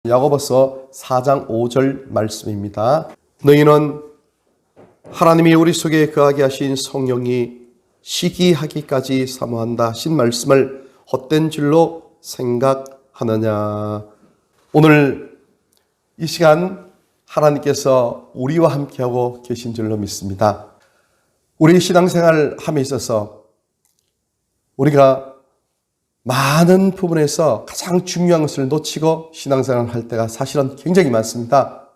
야고보서 4장 5절 말씀입니다. 너희는 하나님이 우리 속에 거하게 하신 성령이 시기하기까지 사모한다 하신 말씀을 헛된 줄로 생각하느냐. 오늘 이 시간 하나님께서 우리와 함께하고 계신 줄로 믿습니다. 우리 신앙생활 함에 있어서 우리가 많은 부분에서 가장 중요한 것을 놓치고 신앙생활을 할 때가 사실은 굉장히 많습니다.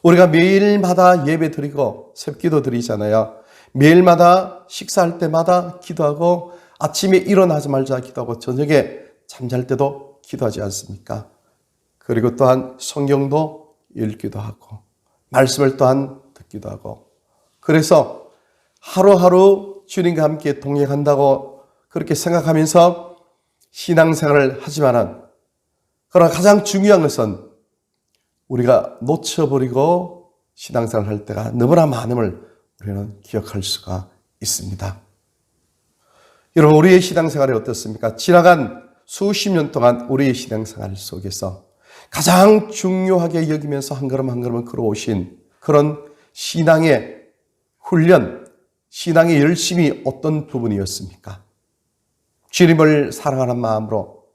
우리가 매일마다 예배 드리고 새벽기도 드리잖아요. 매일마다 식사할 때마다 기도하고 아침에 일어나자마자 기도하고 저녁에 잠잘 때도 기도하지 않습니까? 그리고 또한 성경도 읽기도 하고 말씀을 또한 듣기도 하고, 그래서 하루하루 주님과 함께 동행한다고 그렇게 생각하면서 신앙생활을 하지만은, 그러나 가장 중요한 것은 우리가 놓쳐버리고 신앙생활을 할 때가 너무나 많음을 우리는 기억할 수가 있습니다. 여러분, 우리의 신앙생활이 어떻습니까? 지나간 수십 년 동안 우리의 신앙생활 속에서 가장 중요하게 여기면서 한 걸음 한 걸음을 걸어오신 그런 신앙의 훈련, 신앙의 열심이 어떤 부분이었습니까? 주님을 사랑하는 마음으로,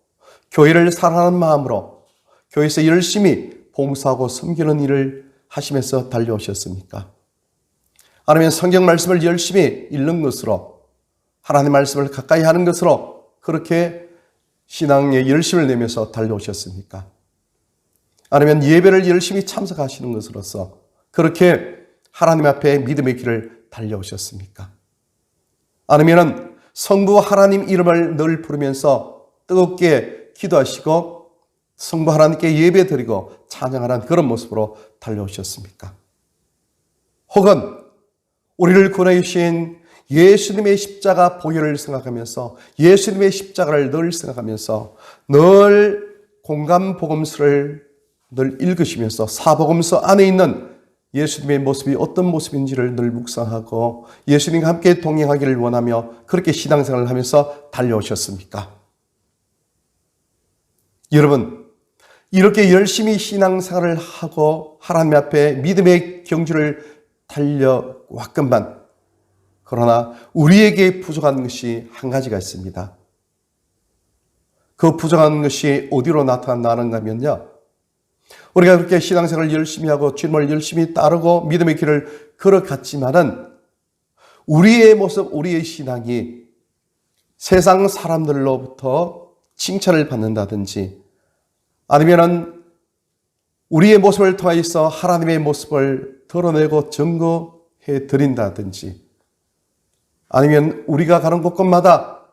교회를 사랑하는 마음으로 교회에서 열심히 봉사하고 섬기는 일을 하시면서 달려오셨습니까? 아니면 성경 말씀을 열심히 읽는 것으로, 하나님의 말씀을 가까이 하는 것으로 그렇게 신앙에 열심을 내면서 달려오셨습니까? 아니면 예배를 열심히 참석하시는 것으로서 그렇게 하나님 앞에 믿음의 길을 달려오셨습니까? 아니면 성부 하나님 이름을 늘 부르면서 뜨겁게 기도하시고 성부 하나님께 예배드리고 찬양하는 그런 모습으로 달려오셨습니까? 혹은 우리를 구원해 주신 예수님의 십자가 보혈을 생각하면서, 예수님의 십자가를 늘 생각하면서 늘 공감복음서를 늘 읽으시면서 사복음서 안에 있는 예수님의 모습이 어떤 모습인지를 늘 묵상하고 예수님과 함께 동행하기를 원하며 그렇게 신앙생활을 하면서 달려오셨습니까? 여러분, 이렇게 열심히 신앙생활을 하고 하나님 앞에 믿음의 경주를 달려왔건만, 그러나 우리에게 부족한 것이 한 가지가 있습니다. 그 부족한 것이 어디로 나타나는가 하면요, 우리가 그렇게 신앙생활을 열심히 하고 주님을 열심히 따르고 믿음의 길을 걸어갔지만은 우리의 모습, 우리의 신앙이 세상 사람들로부터 칭찬을 받는다든지, 아니면은 우리의 모습을 통해서 하나님의 모습을 드러내고 증거해 드린다든지, 아니면 우리가 가는 곳곳마다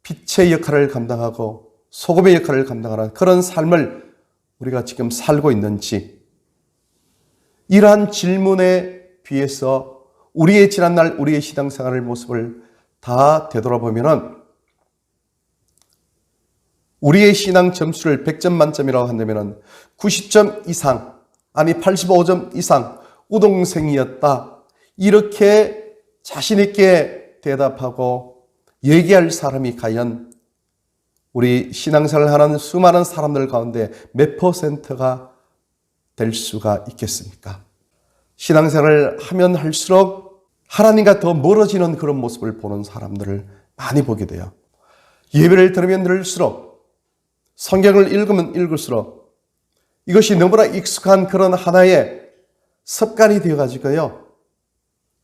빛의 역할을 감당하고 소금의 역할을 감당하는 그런 삶을 우리가 지금 살고 있는지, 이러한 질문에 비해서 우리의 지난날 우리의 신앙생활의 모습을 다 되돌아보면은 우리의 신앙 점수를 100점 만점이라고 한다면 90점 이상, 아니 85점 이상 우동생이었다, 이렇게 자신 있게 대답하고 얘기할 사람이 과연 우리 신앙생활을 하는 수많은 사람들 가운데 몇 퍼센트가 될 수가 있겠습니까? 신앙생활을 하면 할수록 하나님과 더 멀어지는 그런 모습을 보는 사람들을 많이 보게 돼요. 예배를 들으면 들을수록, 성경을 읽으면 읽을수록 이것이 너무나 익숙한 그런 하나의 습관이 되어가지고요,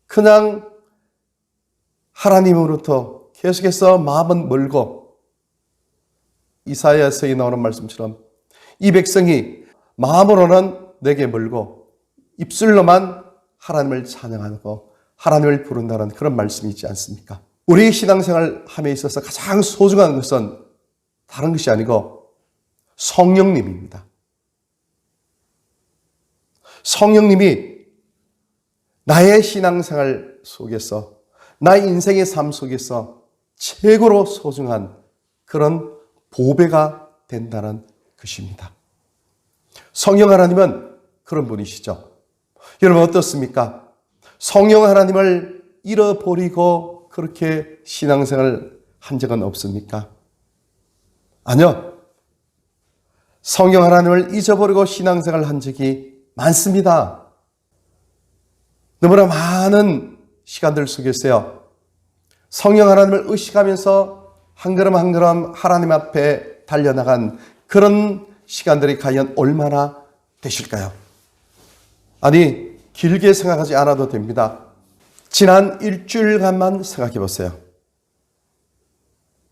그냥 하나님으로부터 계속해서 마음은 멀고, 이사야서에 나오는 말씀처럼 이 백성이 마음으로는 내게 멀고 입술로만 하나님을 찬양하고 하나님을 부른다는 그런 말씀이 있지 않습니까? 우리 신앙생활 함에 있어서 가장 소중한 것은 다른 것이 아니고 성령님입니다. 성령님이 나의 신앙생활 속에서, 나의 인생의 삶 속에서 최고로 소중한 그런 보배가 된다는 것입니다. 성령 하나님은 그런 분이시죠. 여러분 어떻습니까? 성령 하나님을 잃어버리고 그렇게 신앙생활을 한 적은 없습니까? 아니요. 성령 하나님을 잊어버리고 신앙생활을 한 적이 많습니다. 너무나 많은 시간들 속에서요, 성령 하나님을 의식하면서 한 걸음 한 걸음 하나님 앞에 달려나간 그런 시간들이 과연 얼마나 되실까요? 아니, 길게 생각하지 않아도 됩니다. 지난 일주일간만 생각해 보세요.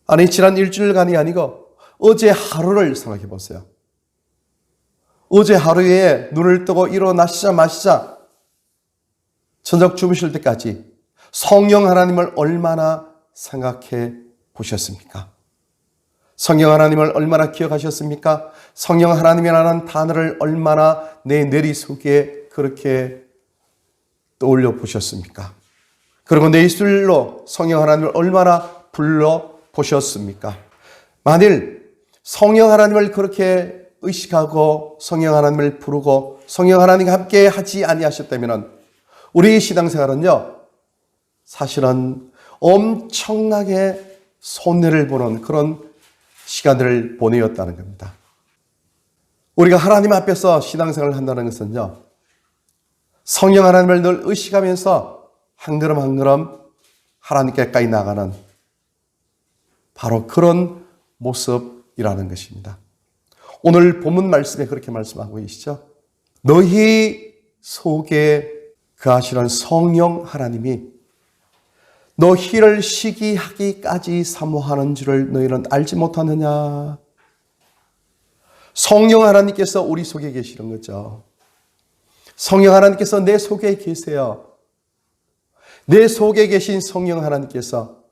아니, 지난 일주일간이 아니고 어제 하루를 생각해 보세요. 어제 하루에 눈을 뜨고 일어나시자마자 저녁 주무실 때까지 성령 하나님을 얼마나 생각해 보셨습니까? 성령 하나님을 얼마나 기억하셨습니까? 성령 하나님이라는 단어를 얼마나 내 뇌리 속에 그렇게 떠올려 보셨습니까? 그리고 내 입술로 성령 하나님을 얼마나 불러 보셨습니까? 만일 성령 하나님을 그렇게 의식하고 성령 하나님을 부르고 성령 하나님과 함께 하지 아니하셨다면 우리 신앙생활은요, 사실은 엄청나게 손해를 보는 그런 시간들을 보내었다는 겁니다. 우리가 하나님 앞에서 신앙생활을 한다는 것은요, 성령 하나님을 늘 의식하면서 한 걸음 한 걸음 하나님께 가까이 나가는 바로 그런 모습이라는 것입니다. 오늘 본문 말씀에 그렇게 말씀하고 계시죠. 너희 속에 거하시는 성령 하나님이 너희를 시기하기까지 사모하는 줄을 너희는 알지 못하느냐. 성령 하나님께서 우리 속에 계시는 거죠. 성령 하나님께서 내 속에 계세요. 내 속에 계신 성령 하나님께서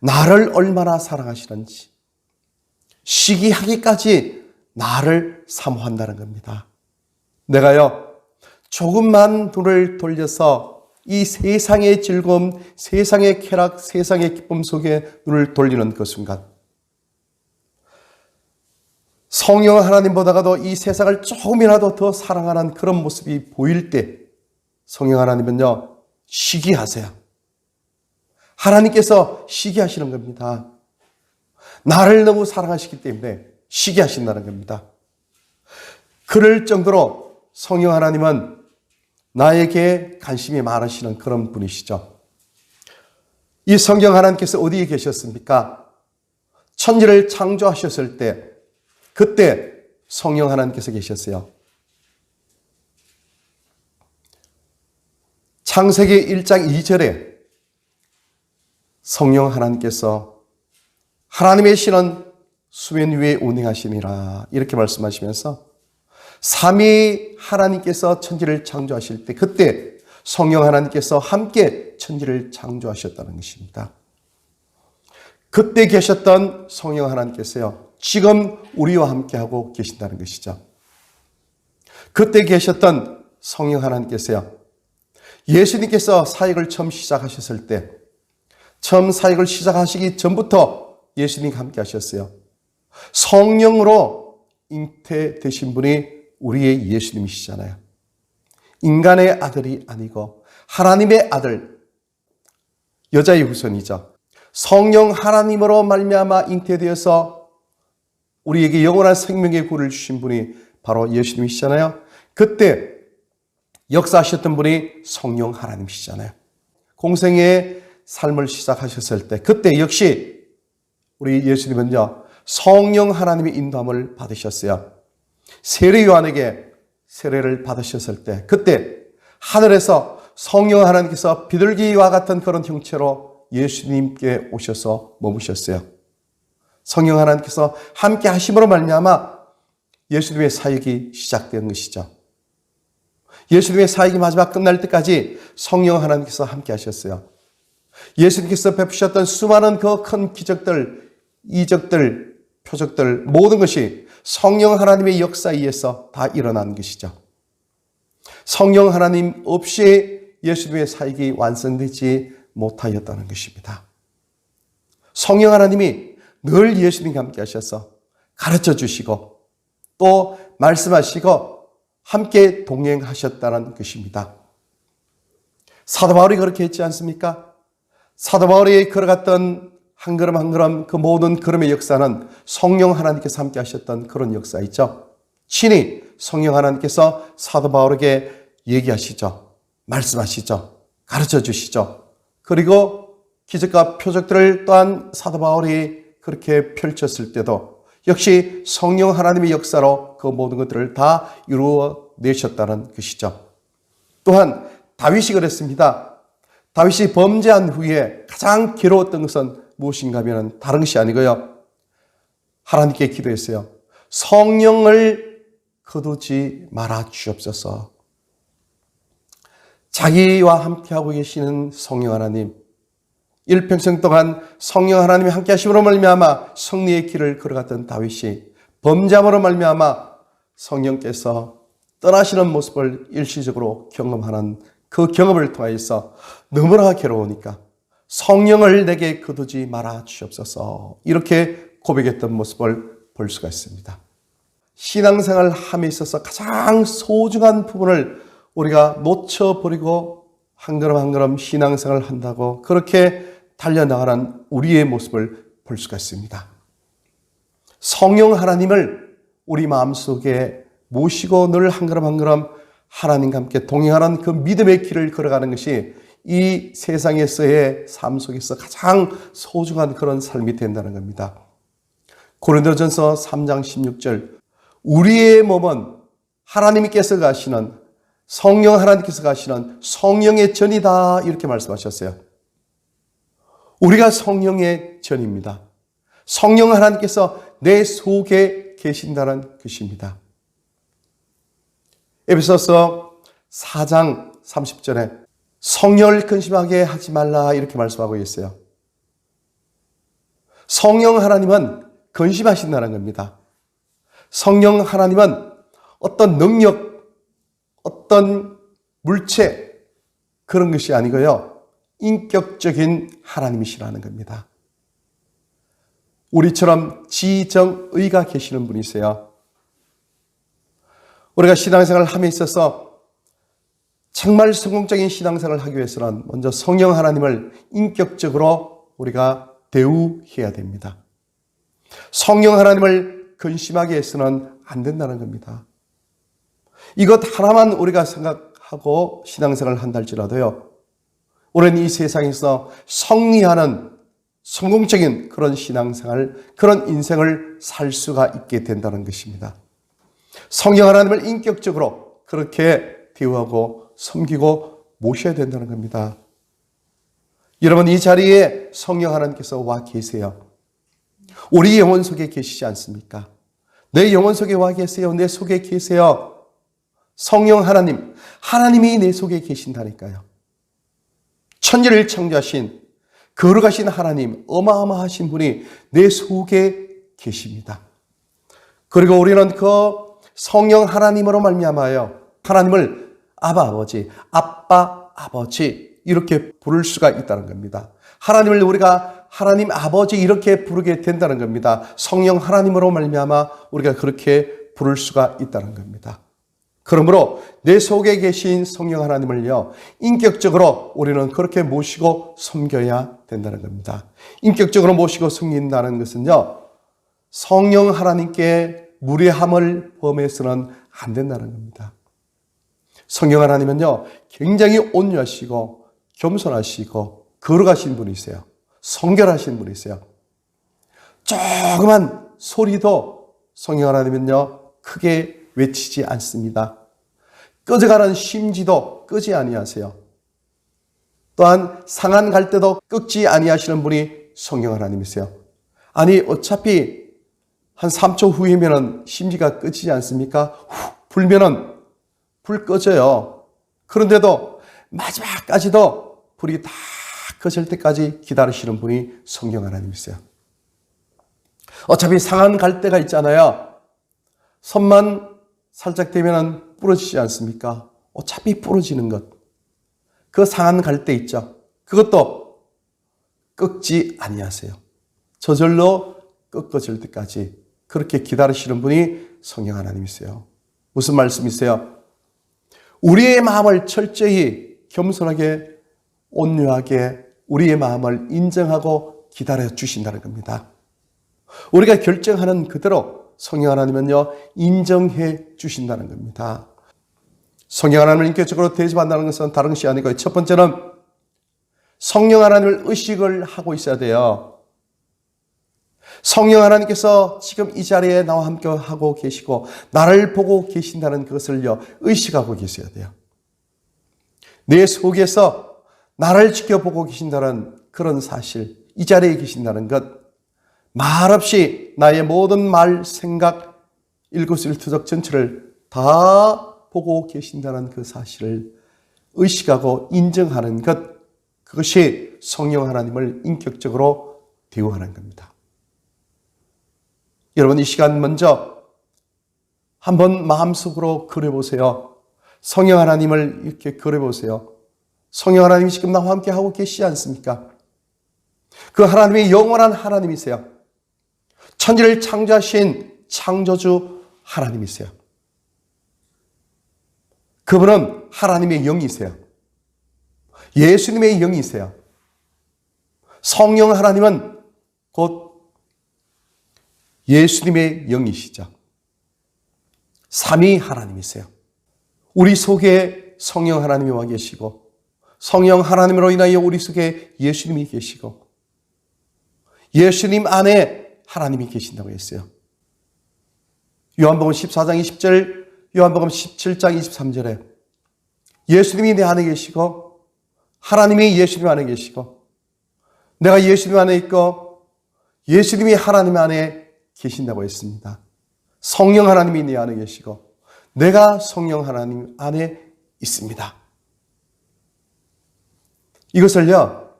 나를 얼마나 사랑하시는지 시기하기까지 나를 사모한다는 겁니다. 내가요, 조금만 눈을 돌려서 이 세상의 즐거움, 세상의 쾌락, 세상의 기쁨 속에 눈을 돌리는 그 순간 성령 하나님보다도 이 세상을 조금이라도 더 사랑하는 그런 모습이 보일 때 성령 하나님은요, 시기하세요. 하나님께서 시기하시는 겁니다. 나를 너무 사랑하시기 때문에 시기하신다는 겁니다. 그럴 정도로 성령 하나님은 나에게 관심이 많으시는 그런 분이시죠. 이 성령 하나님께서 어디에 계셨습니까? 천지를 창조하셨을 때 그때 성령 하나님께서 계셨어요. 창세기 1장 2절에 성령 하나님께서 하나님의 신은 수면 위에 운행하시니라 이렇게 말씀하시면서 삼위 하나님께서 천지를 창조하실 때 그때 성령 하나님께서 함께 천지를 창조하셨다는 것입니다. 그때 계셨던 성령 하나님께서요, 지금 우리와 함께하고 계신다는 것이죠. 그때 계셨던 성령 하나님께서요, 예수님께서 사역을 처음 시작하셨을 때 처음 사역을 시작하시기 전부터 예수님과 함께 하셨어요. 성령으로 잉태되신 분이 우리의 예수님이시잖아요. 인간의 아들이 아니고 하나님의 아들, 여자의 후손이죠. 성령 하나님으로 말미암아 잉태되어서 우리에게 영원한 생명의 구를 주신 분이 바로 예수님이시잖아요. 그때 역사하셨던 분이 성령 하나님이시잖아요. 공생의 삶을 시작하셨을 때 그때 역시 우리 예수님은요, 성령 하나님의 인도함을 받으셨어요. 세례 요한에게 세례를 받으셨을 때 그때 하늘에서 성령 하나님께서 비둘기와 같은 그런 형체로 예수님께 오셔서 머무셨어요. 성령 하나님께서 함께 하심으로 말미암아 예수님의 사역이 시작된 것이죠. 예수님의 사역이 마지막 끝날 때까지 성령 하나님께서 함께 하셨어요. 예수님께서 베푸셨던 수많은 그 큰 기적들, 이적들, 표적들 모든 것이 성령 하나님의 역사에 의해서 다 일어난 것이죠. 성령 하나님 없이 예수님의 사역이 완성되지 못하였다는 것입니다. 성령 하나님이 늘 예수님과 함께 하셔서 가르쳐 주시고 또 말씀하시고 함께 동행하셨다는 것입니다. 사도 바울이 그렇게 했지 않습니까? 사도 바울이 걸어갔던 한 걸음 한 걸음 그 모든 걸음의 역사는 성령 하나님께서 함께 하셨던 그런 역사이죠. 친히 성령 하나님께서 사도 바울에게 얘기하시죠. 말씀하시죠. 가르쳐 주시죠. 그리고 기적과 표적들을 또한 사도 바울이 그렇게 펼쳤을 때도 역시 성령 하나님의 역사로 그 모든 것들을 다 이루어내셨다는 것이죠. 또한 다윗이 그랬습니다. 다윗이 범죄한 후에 가장 괴로웠던 것은 무엇인가 하면 다른 것이 아니고요. 하나님께 기도했어요. 성령을 거두지 말아 주옵소서. 자기와 함께하고 계시는 성령 하나님, 일평생 동안 성령 하나님이 함께 하심으로 말미암아 승리의 길을 걸어갔던 다윗이 범죄함으로 말미암아 성령께서 떠나시는 모습을 일시적으로 경험하는 그 경험을 통해서 너무나 괴로우니까 성령을 내게 거두지 말아 주옵소서, 이렇게 고백했던 모습을 볼 수가 있습니다. 신앙생활 함에 있어서 가장 소중한 부분을 우리가 놓쳐버리고 한 걸음 한 걸음 신앙생활을 한다고 그렇게 달려나가는 우리의 모습을 볼 수가 있습니다. 성령 하나님을 우리 마음속에 모시고 늘 한 걸음 한 걸음 하나님과 함께 동행하는 그 믿음의 길을 걸어가는 것이 이 세상에서의 삶 속에서 가장 소중한 그런 삶이 된다는 겁니다. 고린도전서 3장 16절, 우리의 몸은 하나님께서 가시는, 성령 하나님께서 가시는 성령의 전이다, 이렇게 말씀하셨어요. 우리가 성령의 전입니다. 성령 하나님께서 내 속에 계신다는 것입니다. 에베소서 4장 30절에 성령을 근심하게 하지 말라, 이렇게 말씀하고 있어요. 성령 하나님은 근심하신다는 겁니다. 성령 하나님은 어떤 능력, 어떤 물체, 그런 것이 아니고요. 인격적인 하나님이시라는 겁니다. 우리처럼 지정의가 계시는 분이세요. 우리가 신앙생활을 함에 있어서 정말 성공적인 신앙생활을 하기 위해서는 먼저 성령 하나님을 인격적으로 우리가 대우해야 됩니다. 성령 하나님을 근심하게 해서는 안 된다는 겁니다. 이것 하나만 우리가 생각하고 신앙생활을 한다 할지라도요, 우리는 이 세상에서 승리하는 성공적인 그런 신앙생활, 그런 인생을 살 수가 있게 된다는 것입니다. 성령 하나님을 인격적으로 그렇게 대우하고 섬기고 모셔야 된다는 겁니다. 여러분, 이 자리에 성령 하나님께서 와 계세요. 우리 영혼 속에 계시지 않습니까? 내 영혼 속에 와 계세요. 내 속에 계세요. 성령 하나님, 하나님이 내 속에 계신다니까요. 천지를 창조하신 거룩하신 하나님, 어마어마하신 분이 내 속에 계십니다. 그리고 우리는 그 성령 하나님으로 말미암아요, 하나님을 아바 아버지, 아빠 아버지, 이렇게 부를 수가 있다는 겁니다. 하나님을 우리가 하나님 아버지 이렇게 부르게 된다는 겁니다. 성령 하나님으로 말미암아 우리가 그렇게 부를 수가 있다는 겁니다. 그러므로 내 속에 계신 성령 하나님을요, 인격적으로 우리는 그렇게 모시고 섬겨야 된다는 겁니다. 인격적으로 모시고 섬긴다는 것은요, 성령 하나님께 무례함을 범해서는 안 된다는 겁니다. 성령 하나님은요, 굉장히 온유하시고 겸손하시고 거룩하신 분이세요. 성결하신 분이세요. 조그만 소리도 성령 하나님은요, 크게 외치지 않습니다. 꺼져가는 심지도 끄지 아니하세요. 또한 상한 갈대도 끄지 아니하시는 분이 성령 하나님이세요. 아니, 어차피 한 3초 후이면은 심지가 꺼지지 않습니까? 훅 불면은 불 꺼져요. 그런데도 마지막까지도 불이 다 꺼질 때까지 기다리시는 분이 성령 하나님이세요. 어차피 상한 갈대가 있잖아요. 손만 살짝 대면은 부러지지 않습니까? 어차피 부러지는 것. 그 상한 갈대 있죠. 그것도 꺾지 아니하세요. 저절로 꺾어질 때까지 그렇게 기다리시는 분이 성령 하나님이세요. 무슨 말씀이세요? 우리의 마음을 철저히 겸손하게 온유하게 우리의 마음을 인정하고 기다려 주신다는 겁니다. 우리가 결정하는 그대로 성령 하나님은요, 인정해 주신다는 겁니다. 성령 하나님을 인격적으로 대접한다는 것은 다른 것이 아니고, 첫 번째는 성령 하나님을 의식을 하고 있어야 돼요. 성령 하나님께서 지금 이 자리에 나와 함께 하고 계시고 나를 보고 계신다는 그것을요, 의식하고 계셔야 돼요. 내 속에서 나를 지켜보고 계신다는 그런 사실, 이 자리에 계신다는 것, 말없이 나의 모든 말, 생각, 일거수일투족 전체를 다 보고 계신다는 그 사실을 의식하고 인정하는 것, 그것이 성령 하나님을 인격적으로 대우하는 겁니다. 여러분, 이 시간 먼저 한번 마음속으로 그려보세요. 성령 하나님을 이렇게 그려보세요. 성령 하나님이 지금 나와 함께 하고 계시지 않습니까? 그 하나님이 영원한 하나님이세요. 천지를 창조하신 창조주 하나님이세요. 그분은 하나님의 영이세요. 예수님의 영이세요. 성령 하나님은 곧 예수님의 영이시죠. 삼위 하나님이세요. 우리 속에 성령 하나님이 와 계시고, 성령 하나님으로 인하여 우리 속에 예수님이 계시고, 예수님 안에 하나님이 계신다고 했어요. 요한복음 14장 20절, 요한복음 17장 23절에 예수님이 내 안에 계시고 하나님이 예수님 안에 계시고 내가 예수님 안에 있고 예수님이 하나님 안에 계신다고 했습니다. 성령 하나님이 내 안에 계시고 내가 성령 하나님 안에 있습니다. 이것을요,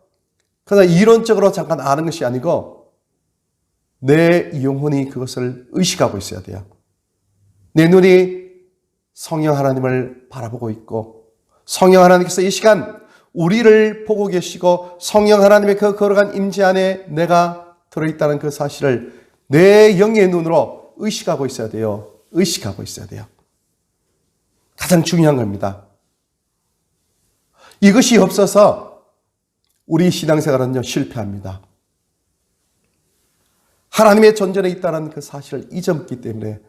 그냥 이론적으로 잠깐 아는 것이 아니고 내 영혼이 그것을 의식하고 있어야 돼요. 내 눈이 성령 하나님을 바라보고 있고 성령 하나님께서 이 시간 우리를 보고 계시고 성령 하나님의 그 거룩한 임재 안에 내가 들어있다는 그 사실을 내 영의 눈으로 의식하고 있어야 돼요. 의식하고 있어야 돼요. 가장 중요한 겁니다. 이것이 없어서 우리 신앙생활은요, 실패합니다. 하나님의 존재에 있다는 그 사실을 잊었기 때문에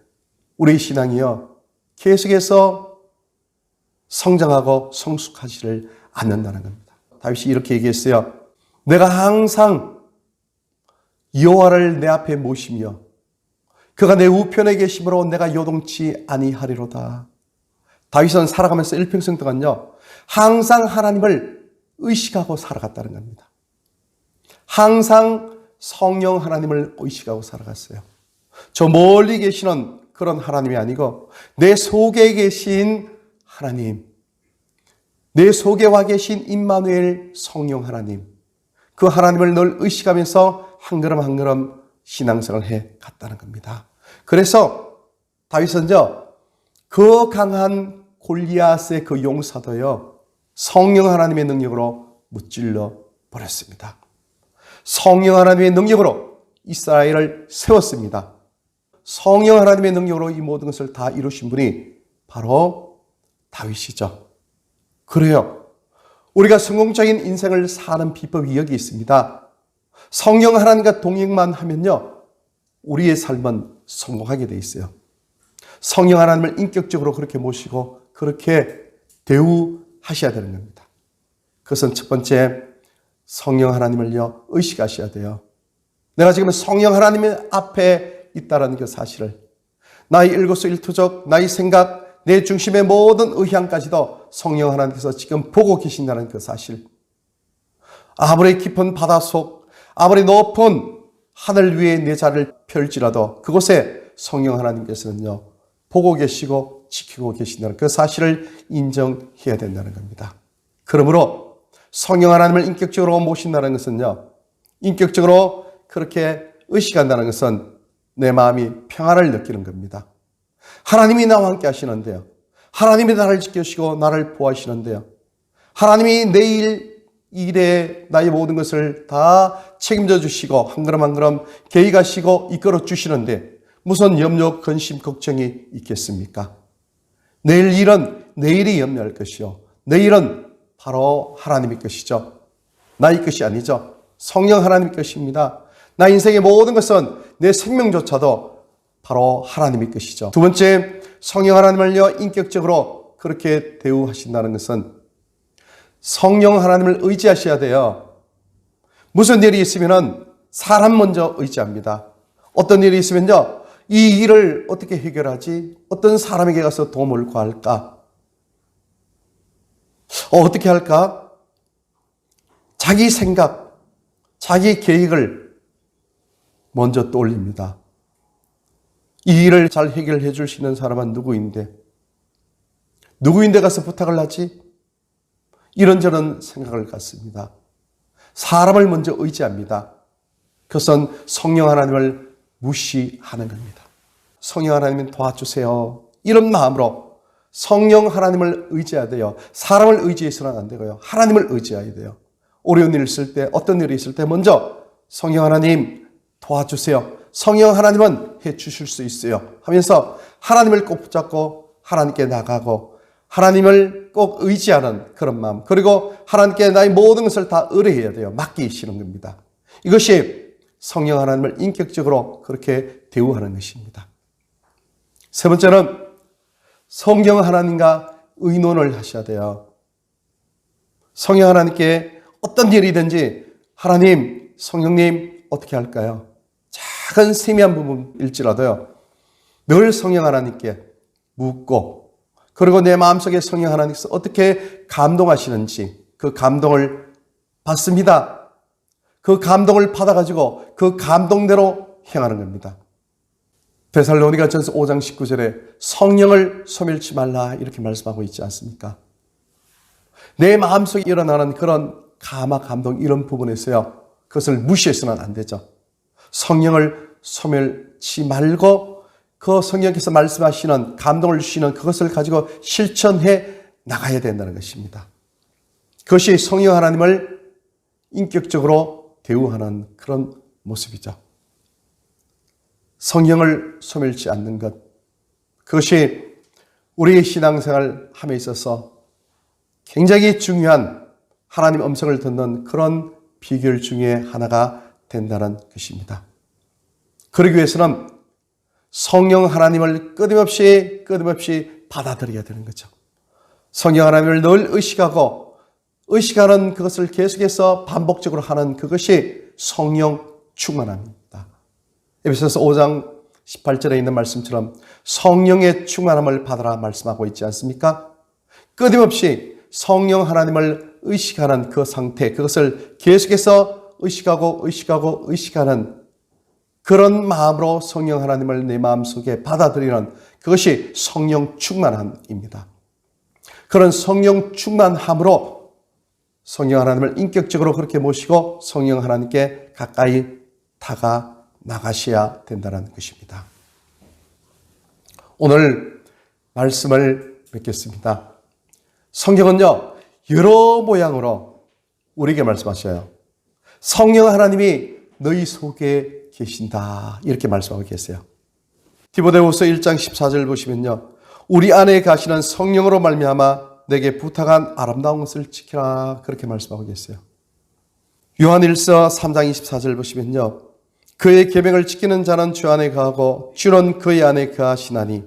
우리 신앙이요, 계속해서 성장하고 성숙하지를 않는다는 겁니다. 다윗이 이렇게 얘기했어요. 내가 항상 여호와를 내 앞에 모시며 그가 내 우편에 계심으로 내가 요동치 아니하리로다. 다윗은 살아가면서 일평생 동안요, 항상 하나님을 의식하고 살아갔다는 겁니다. 항상 성령 하나님을 의식하고 살아갔어요. 저 멀리 계시는 그런 하나님이 아니고 내 속에 계신 하나님, 내 속에 와 계신 임마누엘 성령 하나님, 그 하나님을 늘 의식하면서 한 걸음 한 걸음 신앙생활을 해 갔다는 겁니다. 그래서 다윗은요, 그 강한 골리앗의 그 용사도요, 성령 하나님의 능력으로 무찔러 버렸습니다. 성령 하나님의 능력으로 이스라엘을 세웠습니다. 성령 하나님의 능력으로 이 모든 것을 다 이루신 분이 바로 다윗이죠. 그래요. 우리가 성공적인 인생을 사는 비법이 여기 있습니다. 성령 하나님과 동행만 하면요, 우리의 삶은 성공하게 돼 있어요. 성령 하나님을 인격적으로 그렇게 모시고 그렇게 대우하셔야 되는 겁니다. 그것은 첫 번째, 성령 하나님을요, 의식하셔야 돼요. 내가 지금 성령 하나님 앞에 있다는 그 사실을, 나의 일거수일투족, 나의 생각, 내 중심의 모든 의향까지도 성령 하나님께서 지금 보고 계신다는 그 사실. 아무리 깊은 바닷속, 아무리 높은 하늘 위에 내 자리를 펼지라도 그곳에 성령 하나님께서는요, 보고 계시고 지키고 계신다는 그 사실을 인정해야 된다는 겁니다. 그러므로 성령 하나님을 인격적으로 모신다는 것은요, 인격적으로 그렇게 의식한다는 것은 내 마음이 평안을 느끼는 겁니다. 하나님이 나와 함께 하시는데요, 하나님이 나를 지켜주시고 나를 보호하시는데요, 하나님이 내일 일에 나의 모든 것을 다 책임져 주시고 한 걸음 한 걸음 계획하시고 이끌어 주시는데 무슨 염려, 근심, 걱정이 있겠습니까? 내일 일은 내일이 염려할 것이요, 내일은 바로 하나님의 것이죠. 나의 것이 아니죠. 성령 하나님의 것입니다. 나 인생의 모든 것은 내 생명조차도 바로 하나님의 것이죠. 두 번째, 성령 하나님을요 인격적으로 그렇게 대우하신다는 것은 성령 하나님을 의지하셔야 돼요. 무슨 일이 있으면은 사람 먼저 의지합니다. 어떤 일이 있으면요, 이 일을 어떻게 해결하지? 어떤 사람에게 가서 도움을 구할까? 어떻게 할까? 자기 생각, 자기 계획을 먼저 떠올립니다. 이 일을 잘 해결해 줄 수 있는 사람은 누구인데 가서 부탁을 하지? 이런저런 생각을 갖습니다. 사람을 먼저 의지합니다. 그것은 성령 하나님을 무시하는 겁니다. 성령 하나님 도와주세요. 이런 마음으로 성령 하나님을 의지해야 돼요. 사람을 의지해서는 안 되고요. 하나님을 의지해야 돼요. 어려운 일 있을 때, 어떤 일이 있을 때 먼저 성령 하나님 도와주세요. 성령 하나님은 해 주실 수 있어요 하면서 하나님을 꼭 붙잡고 하나님께 나가고 하나님을 꼭 의지하는 그런 마음, 그리고 하나님께 나의 모든 것을 다 의뢰해야 돼요. 맡기시는 겁니다. 이것이 성령 하나님을 인격적으로 그렇게 대우하는 것입니다. 세 번째는 성령 하나님과 의논을 하셔야 돼요. 성령 하나님께 어떤 일이든지 하나님, 성령님 어떻게 할까요? 작은 세미한 부분일지라도요, 늘 성령 하나님께 묻고, 그리고 내 마음속에 성령 하나님께서 어떻게 감동하시는지 그 감동을 받습니다. 그 감동을 받아가지고 그 감동대로 행하는 겁니다. 데살로니가전서 5장 19절에 성령을 소멸치 말라 이렇게 말씀하고 있지 않습니까? 내 마음속에 일어나는 그런 감화, 감동 이런 부분에서요, 그것을 무시해서는 안 되죠. 성령을 소멸치 말고 그 성령께서 말씀하시는 감동을 주시는 그것을 가지고 실천해 나가야 된다는 것입니다. 그것이 성령 하나님을 인격적으로 대우하는 그런 모습이죠. 성령을 소멸치 않는 것, 그것이 우리의 신앙생활 함에 있어서 굉장히 중요한 하나님 음성을 듣는 그런 비결 중에 하나가 된다는 것입니다. 그러기 위해서는 성령 하나님을 끊임없이 받아들여야 되는 거죠. 성령 하나님을 늘 의식하는 그것을 계속해서 반복적으로 하는 그것이 성령 충만함입니다. 에베소서 5장 18절에 있는 말씀처럼 성령의 충만함을 받아라 말씀하고 있지 않습니까? 끊임없이 성령 하나님을 의식하는 그 상태, 그것을 계속해서 의식하는 그런 마음으로 성령 하나님을 내 마음속에 받아들이는 그것이 성령 충만함입니다. 그런 성령 충만함으로 성령 하나님을 인격적으로 그렇게 모시고 성령 하나님께 가까이 다가 나가셔야 된다는 것입니다. 오늘 말씀을 맺겠습니다. 성경은요, 여러 모양으로 우리에게 말씀하셔요. 성령 하나님이 너희 속에 계신다 이렇게 말씀하고 계세요. 디모데후서 1장 14절 보시면요, 우리 안에 가시는 성령으로 말미암아 내게 부탁한 아름다운 것을 지키라 그렇게 말씀하고 계세요. 요한일서 3장 24절 보시면요, 그의 계명을 지키는 자는 주 안에 거하고 주는 그의 안에 거하시나니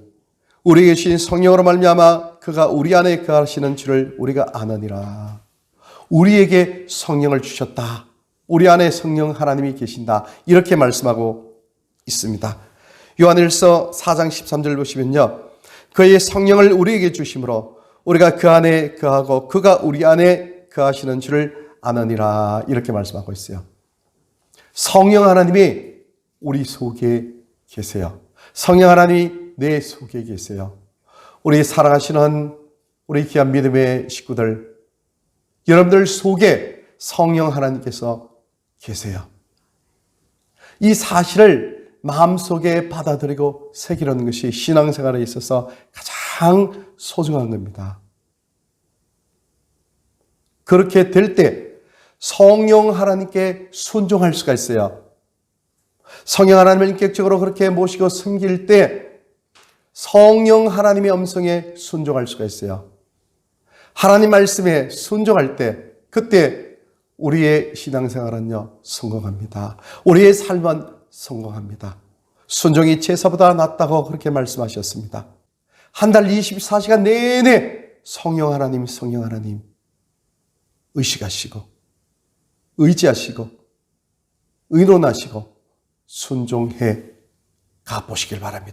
우리에게 계신 성령으로 말미암아 그가 우리 안에 거하시는 줄을 우리가 아느니라. 우리에게 성령을 주셨다. 우리 안에 성령 하나님이 계신다. 이렇게 말씀하고 있습니다. 요한일서 4장 13절 보시면요, 그의 성령을 우리에게 주심으로 우리가 그 안에 거하고 그가 우리 안에 거하시는 줄을 아느니라 이렇게 말씀하고 있어요. 성령 하나님이 우리 속에 계세요. 성령 하나님이 내 속에 계세요. 우리 사랑하시는 우리 귀한 믿음의 식구들, 여러분들 속에 성령 하나님께서 계세요. 이 사실을 마음속에 받아들이고 새기는 것이 신앙생활에 있어서 가장 소중한 겁니다. 그렇게 될 때 성령 하나님께 순종할 수가 있어요. 성령 하나님을 인격적으로 그렇게 모시고 섬길 때 성령 하나님의 음성에 순종할 수가 있어요. 하나님 말씀에 순종할 때 그때 우리의 신앙생활은요 성공합니다. 우리의 삶은 성공합니다. 순종이 제사보다 낫다고 그렇게 말씀하셨습니다. 한 달 24시간 내내 성령 하나님, 성령 하나님 의식하시고 의지하시고 의논하시고 순종해 가보시길 바랍니다.